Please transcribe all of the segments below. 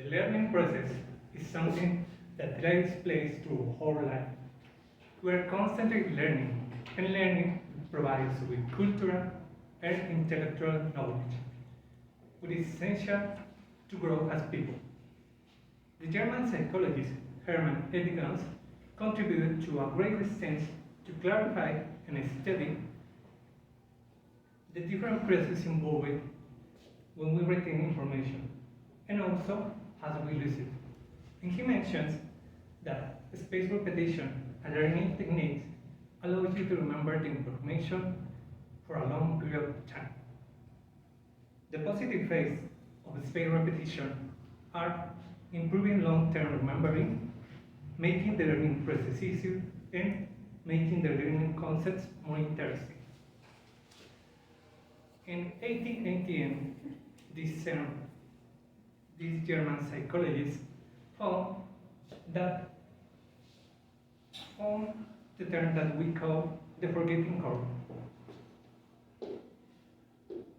The learning process is something that takes place through whole life. We are constantly learning, and learning provides us with cultural and intellectual knowledge, which is essential to grow as people. The German psychologist Hermann Ebbinghaus contributed to a great extent to clarify and study the different processes involved when we retain information, and also as we lose it. And he mentions that spaced repetition and learning techniques allows you to remember the information for a long period of time. The positive effects of spaced repetition are improving long-term remembering, making the learning process easier, and making the learning concepts more interesting. In 1888, this German psychologist found that found the term that we call the forgetting curve.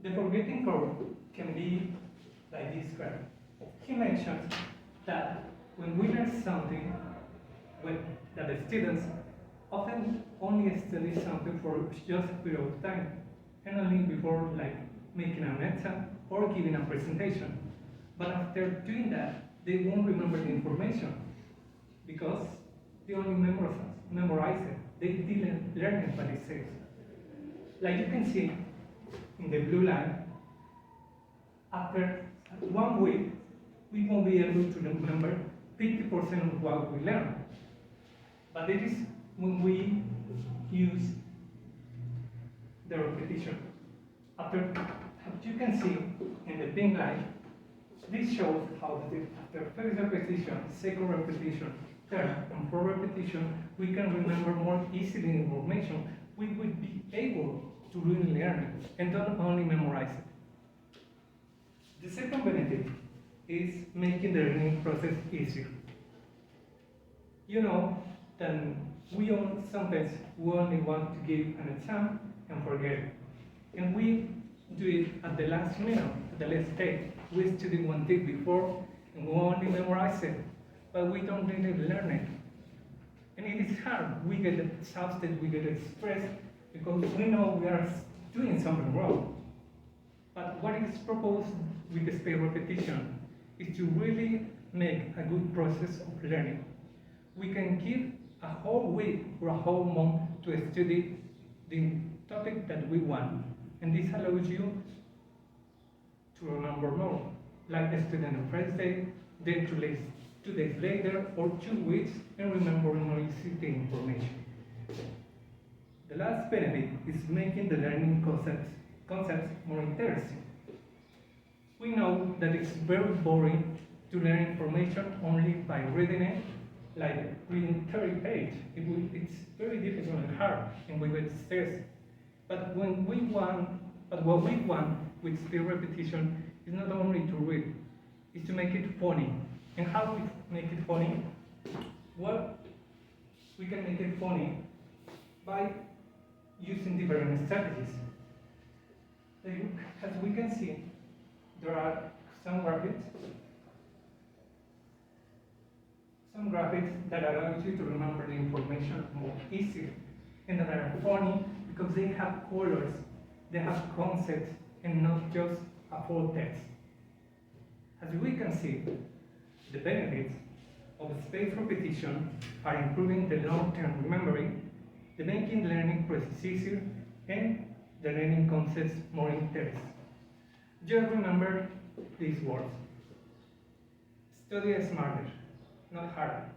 The forgetting curve can be like this graph. He mentions that when we learn something, that the students often only study something for just a period of time, and only before like making an exam or giving a presentation. But after doing that, they won't remember the information because they only memorize it. They didn't learn what it says. Like you can see in the blue line, after 1 week, we won't be able to remember 50% of what we learned. But it is when we use the repetition. As you can see in the pink line, this shows how after first repetition, second repetition, third and fourth repetition, we can remember more easily information. We would be able to really learn it and not only memorize it. The second benefit is making the learning process easier. You know that sometimes we only want to give an exam and forget it. And we do it at the last minute, at the last stage. We study one day before and we only memorize it, but we don't really learn it. And it is hard. We get exhausted, we get stressed because we know we are doing something wrong. But what is proposed with the spaced repetition is to really make a good process of learning. We can give a whole week or a whole month to study the topic that we want. And this allows you to remember more. Like a student on first day, then 2 days later, or 2 weeks, and remember more easily the information. The last benefit is making the learning concepts more interesting. We know that it's very boring to learn information only by reading it, like reading 30 pages. It's very difficult and hard, and we get stressed. But what we want with spaced repetition is not only to read, it's to make it funny. And how we make it funny? Well, we can make it funny by using different strategies. As we can see, there are some graphics that allow you to remember the information more easily, and that are funny because they have colors, they have concepts, and not just a full text. As we can see, the benefits of spaced repetition are improving the long-term memory, the making the learning process easier, and the learning concepts more interesting. Just remember these words: study smarter, not harder.